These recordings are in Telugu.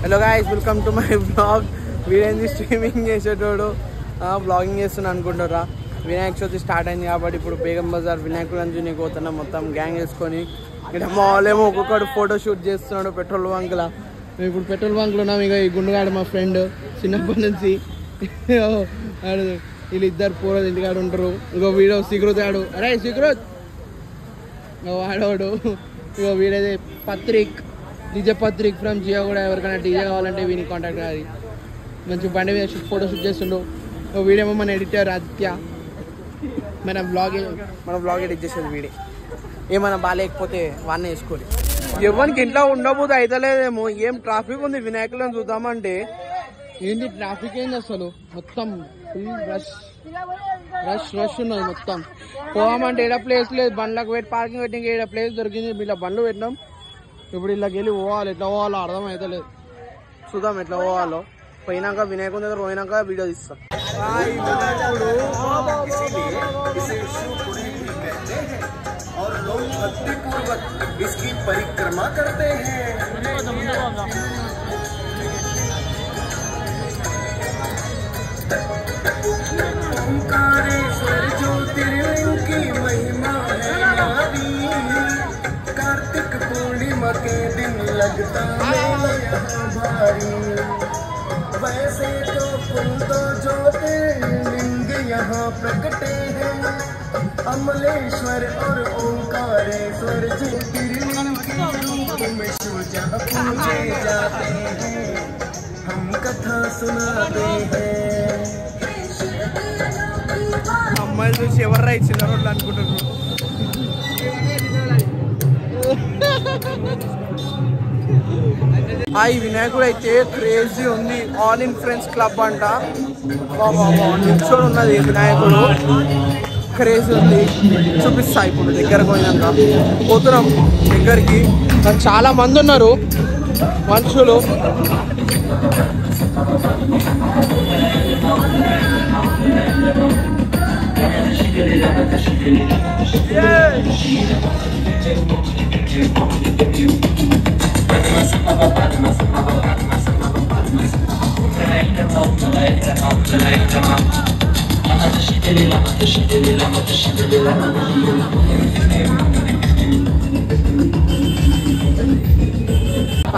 Hello guys, welcome to my vlog. వీడేంది స్ట్రీమింగ్ చేసేటోడు బ్లాగింగ్ చేస్తున్నా అనుకుంటారా. వినాయక చవితి స్టార్ట్ అయింది కాబట్టి ఇప్పుడు బేగం బజార్ వినాయకుడు అంజునికి పోతున్నాం మొత్తం గ్యాంగ్ వేసుకొని. ఇక్కడ మా వాళ్ళేమో ఒక్కొక్కడు ఫోటో షూట్ చేస్తున్నాడు పెట్రోల్ బంక్లా. మేము ఇప్పుడు పెట్రోల్ బంక్లో ఉన్నాం. ఇక ఈ గుండుగాడు మా ఫ్రెండ్ చిన్నప్పటి నుంచి వీళ్ళు ఇద్దరు పూర్వ ఇంటికాడు ఉంటారు. ఇంకో వీడో సిగ్రుత్ ఆడు, అరే సిగ్రుత్ వాడోడు. ఇక వీడైతే పత్రిక్ డీజే పత్రిక్ ఫ్రమ్ జియో. కూడా ఎవరికైనా డీజే కావాలంటే వీని కాంటాక్ట్ కాదు. మంచి బండి మీద ఫోటో షూట్ చేస్తుండు. వీడేమో మన ఎడిటర్ ఆదిత్య. మన బ్లాగ్ ఎడిట్ చేసేది వీడే. ఏమైనా బాగాలేకపోతే వాడిని వేసుకోవాలి. ఎవరికి ఇంట్లో ఉండబోతే అయితలేదేమో. ఏం ట్రాఫిక్ ఉంది వినాయకులను చూద్దామంటే. ఏంటి ట్రాఫిక్ ఏంది అసలు, మొత్తం ఫుల్ రష్ ఉన్నది మొత్తం. పోవామంటే ఏడ ప్లేస్ లేదు, బండ్లకు పెట్టి పార్కింగ్ పెట్టి ఏడ ప్లేస్ దొరికింది. ఇలా బండ్లు పెట్టినాం. ఇప్పుడు ఇలాకి వెళ్ళి పోవాలి. ఎట్లా పోవాలో అర్థం అవుతలేదు. చూద్దాం ఎట్లా పోవాలో. పోయినాక వినాయకుని దగ్గర పోయినాక వీడియో తీస్తాం. ओंकारेश्वर ज्योतिर्लिंग की महिमा है नारी। कार्तिक पूर्णिमा के दिन लगता मेला यहाँ भारी। वैसे तो कुल दो ज्योतिर्लिंग यहाँ प्रकटे हैं, अमलेश्वर और ओंकारेश्वर ज्योतिर्लिंग के रूप में शिव जहाँ पूजे जाते हैं, हम कथा सुनाते हैं। అమ్మాయిలు చూసి ఎవరు రైట్ చిల్లరోళ్ళు అనుకుంటున్నారు. ఈ వినాయకుడు అయితే క్రేజీ ఉంది. ఆల్ ఇన్ ఫ్రెండ్స్ క్లబ్ అంట. నిల్చొని ఉన్నది వినాయకుడు, క్రేజీ ఉంది. చూపిస్తా ఇప్పుడు దగ్గరకు పోయినాక. పోతున్నాం దగ్గరికి. చాలా మంది ఉన్నారు మనుషులు.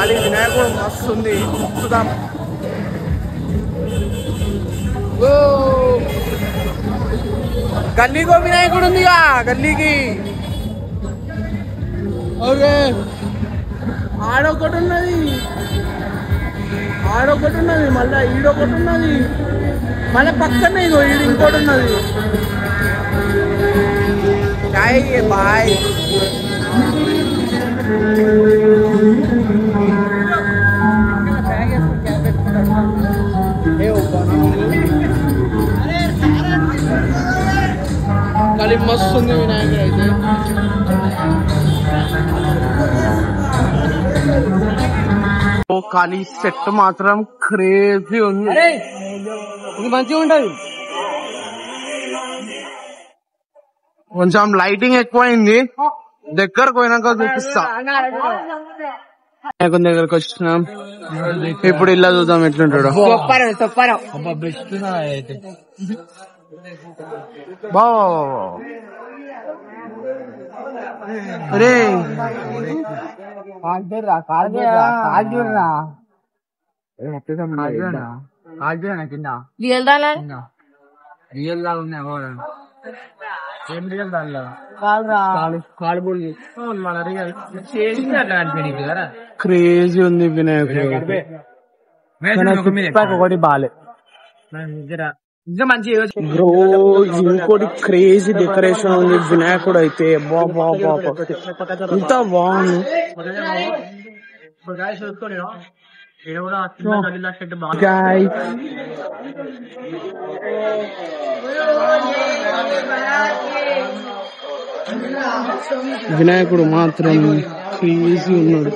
అది వినాయకుడు మస్తు ఉంది. చూద్దాం. గల్లీకో వినాయకుడు ఉందిగా, గల్లీకి. ఓకే, ఆడొకటి ఉన్నది, మళ్ళా ఈడొకటి ఉన్నది, మళ్ళీ పక్కనే ఇగో ఈడు ఇంకోటి ఉన్నది. బాయ్ కానీ మస్తు ఉంది వినాయకుడు అయితే. కానీ సెట్ మాత్రం క్రేజీ ఉంది. ఇది మంచిగా ఉంటది. కొంచెం లైటింగ్ ఎక్కువైంది. దగ్గరకు పోయినాక చూపిస్తా. వినాయకుని దగ్గరకు వచ్చినాం. ఇప్పుడు ఇలా చూద్దాం ఎట్లుంటాడు. అరే క్రేజీ ఉంది వినాయకుడు. ఒకటి బాలే బ్రో. ఇంకోటి క్రేజీ డెకరేషన్ ఉంది వినాయకుడు అయితే. ఇంత బాగుంది. వినాయకుడు మాత్రం క్రేజీ ఉన్నాడు.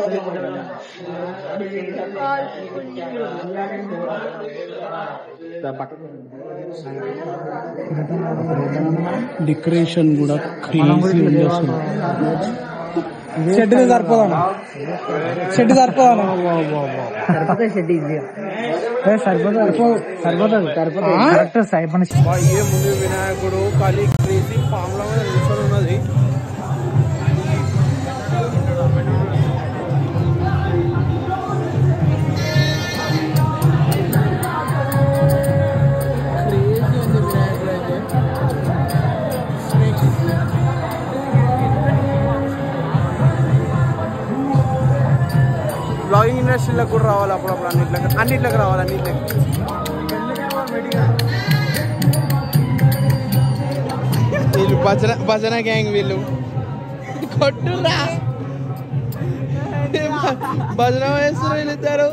డెకరేషన్ కూడా క్రేజీ ఉంది అసలు. షెడ్ సరిపోదాను షెడ్ సరిపోదాను ముందు వినాయకుడు ఖాళీ క్రేజీ ఫామ్ లో నిల్చొని ఉన్నది. బ్లాగింగ్ ఇండస్ట్రీలకు కూడా రావాలి అప్పుడప్పుడు, అన్నిట్లోకి రావాలి అన్నిట్లోకి. వీళ్ళు భజన గ్యాంగ్, వీళ్ళు కొట్టురా భజన వేస్తారు వీళ్ళిద్దరు.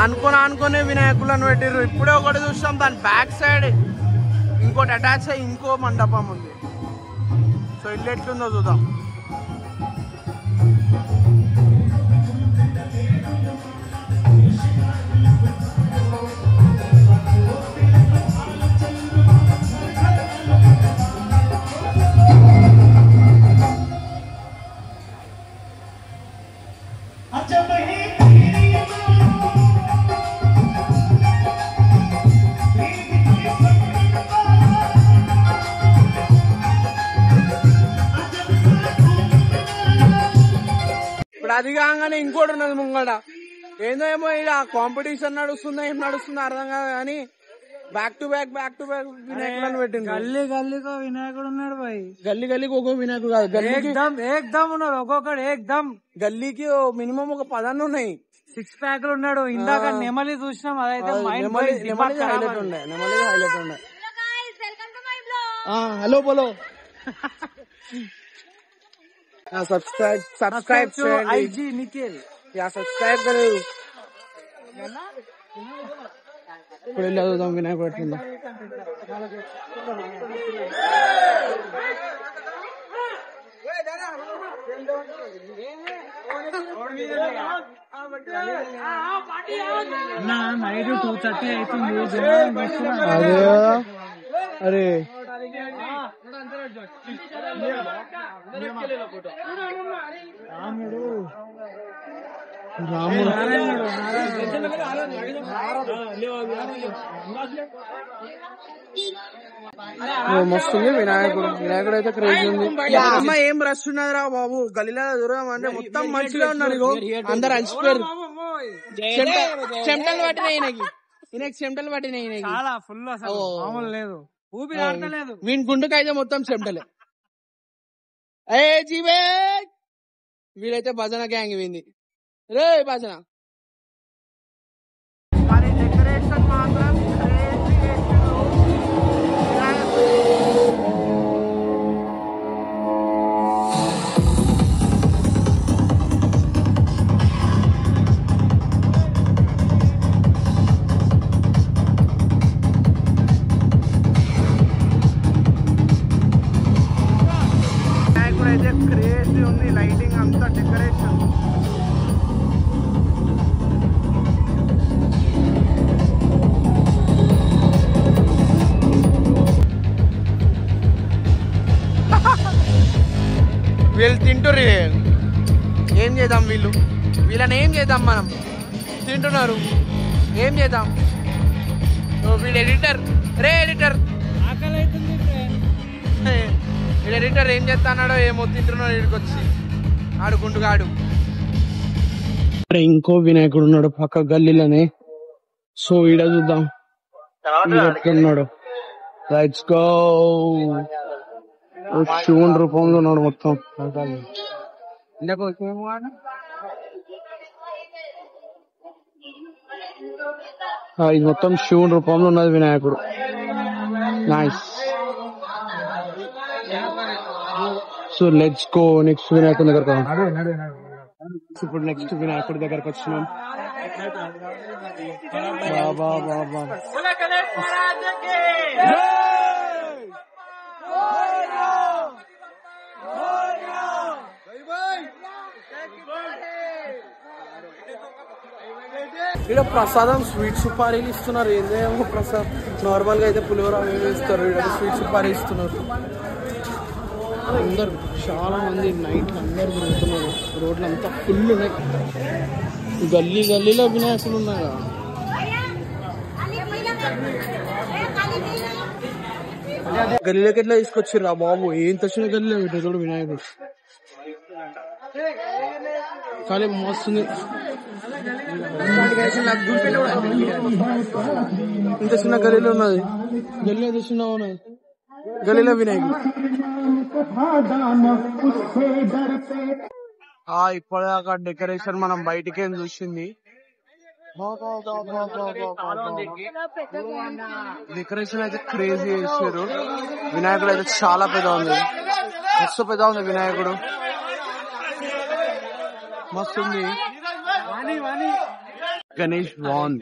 అనుకునే వినాయకులను పెట్టిర్రు. ఇప్పుడే ఒకటి చూసాం, దాని బ్యాక్ సైడ్ ఇంకోటి అటాచ్ అయ్యి ఇంకో మండపం ఉంది. సో ఇల్లు ఎట్లుందో చూద్దాం. ఇప్పుడు అది కాగానే ఇంకోటి ఉన్నది ముంగడ. ఏందో ఏమో ఇలా కాంపిటీషన్ నడుస్తుందో ఏం నడుస్తుందో అర్థం కాదు కానీ బ్యాక్ టు బ్యాక్ వినాయకుడు పెట్టింది. గల్లీకో వినాయకుడు ఉన్నాడు భాయ్. గల్లీకి ఒక్కో వినాయకుడు కాదు, ఏకదమ్ ఉన్నాడు ఒక్కొక్కడు. ఏకదమ్ గల్లీకి మినిమం ఒక 10 ఉన్నాయి. 6 ప్యాక్లు ఉన్నాడు. ఇందాక నెమలి చూసినాం, అదైతే హైలైట్ ఉండే. హలో బోలో सब्सक्राइब IG निखिल या सब्सक्राइब करो. ఇప్పుడు వెళ్ళి చదువుదాం వినాయకుడు పెట్టిందా. నైట్ 2:30 అవుతుంది. అదే అరే మస్తుంది వినాయకుడు అయితే క్రేజీ ఉంది. అమ్మ ఏం రష్ ఉన్నదిరా బాబు, గలీలా దూరం అంటే మొత్తం మంచిగా ఉన్నారు. అందరు అలసిపోయారు. చెమటలు పట్టినాయి చెమటలు పట్టినాయి. చాలా ఫుల్ అసలు మామూలు లేదు, ఊపిరి ఆడతలేదు. వీని గుండుకైతే మొత్తం చెమటలే. ఏ జీవే వీడైతే భజన గ్యాంగ్ వింది రే భజన. మరి డెకరేషన్ మాత్రం అయితే క్రేజీ ఉంది. లైటింగ్ అంతా డెకరేషన్. వీళ్ళు తింటుర్రు. ఏం చేద్దాం వీళ్ళని ఏం చేద్దాం మనం? తింటున్నారు, ఏం చేద్దాం? వీడు ఎడిటర్ రే ఎడిటర్. ఆకలి అవుతుంది వీడు ఎడిటర్ ఏం చేస్తాడో ఏమో, తింటున్నాడు వీడికొచ్చి ఆడుకుంటుగాడు. ఇంకో వినాయకుడు ఉన్నాడు పక్క గల్లీలోనే. సో ఈడ చూద్దాం ఎట్లున్నాడు. Let's go. శివుని రూపంలో ఉన్నాడు మొత్తం. ఇది మొత్తం శివుని రూపంలో ఉన్నది వినాయకుడు. Nice. So let's go next వినాయకుడి దగ్గరకు. ఇప్పుడు నెక్స్ట్ వినాయకుడి దగ్గరకు వచ్చినాం. బాబా బాబా ఇక్కడ ప్రసాదం స్వీట్ సుపారీలు ఇస్తున్నారు. ఏందేమో ప్రసాదం నార్మల్ గా అయితే పులిహోర ఇస్తారు, ఇక్కడ స్వీట్ సుపారీ ఇస్తున్నారు. అందరు చాలా మంది నైట్ అందరు తిరుగుతున్నారు. రోడ్లు అంతా ఫుల్ ఉన్నాయి. గల్లీ గల్లీలో వినాయకులు ఉన్నారా? గల్లీలోకి ఎట్లా తీసుకొచ్చిర్రా బాబు? ఏం తెచ్చిన గల్లీలో పెట్టే చూడు వినాయకుడు. కానీ మస్తుంది. ఇంత చిన్న గల్లీలో ఉన్నది. గల్లీలో ఎంత చిన్న ఉన్నది. గల్లీలో వినాయకుడు. ఇప్పటిదాకా డెకరేషన్ మనం బయటికేం చూసింది. డెకరేషన్ అయితే క్రేజీ చేసారు. వినాయకుడు అయితే చాలా పెద్ద ఉంది, మస్తు పెద్ద ఉంది వినాయకుడు, మస్తు ఉంది. గణేష్ వాన్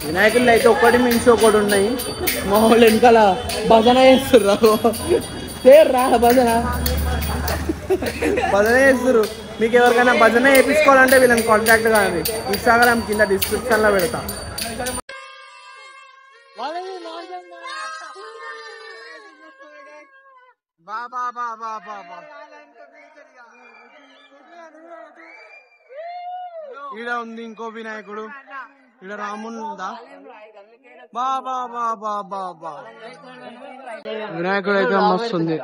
వినాయకుళ్ళు అయితే ఒకటి మించి ఒకటి ఉన్నాయి. మా వాళ్ళు వెనకాల భజన చేస్తుర్రు. రా భజన చేస్తుర్రు. మీకు ఎవరికైనా భజన చేయించుకోవాలంటే వీళ్ళని కాంటాక్ట్ కావాలి. ఇన్స్టాగ్రామ్ కింద డిస్క్రిప్షన్ లో పెడతా. ఈడ ఉంది ఇంకో వినాయకుడు. ఈడ రాముడు ఉందా? బాబా బాబా బాబా వినాయకుడు అయితే మస్తుంది.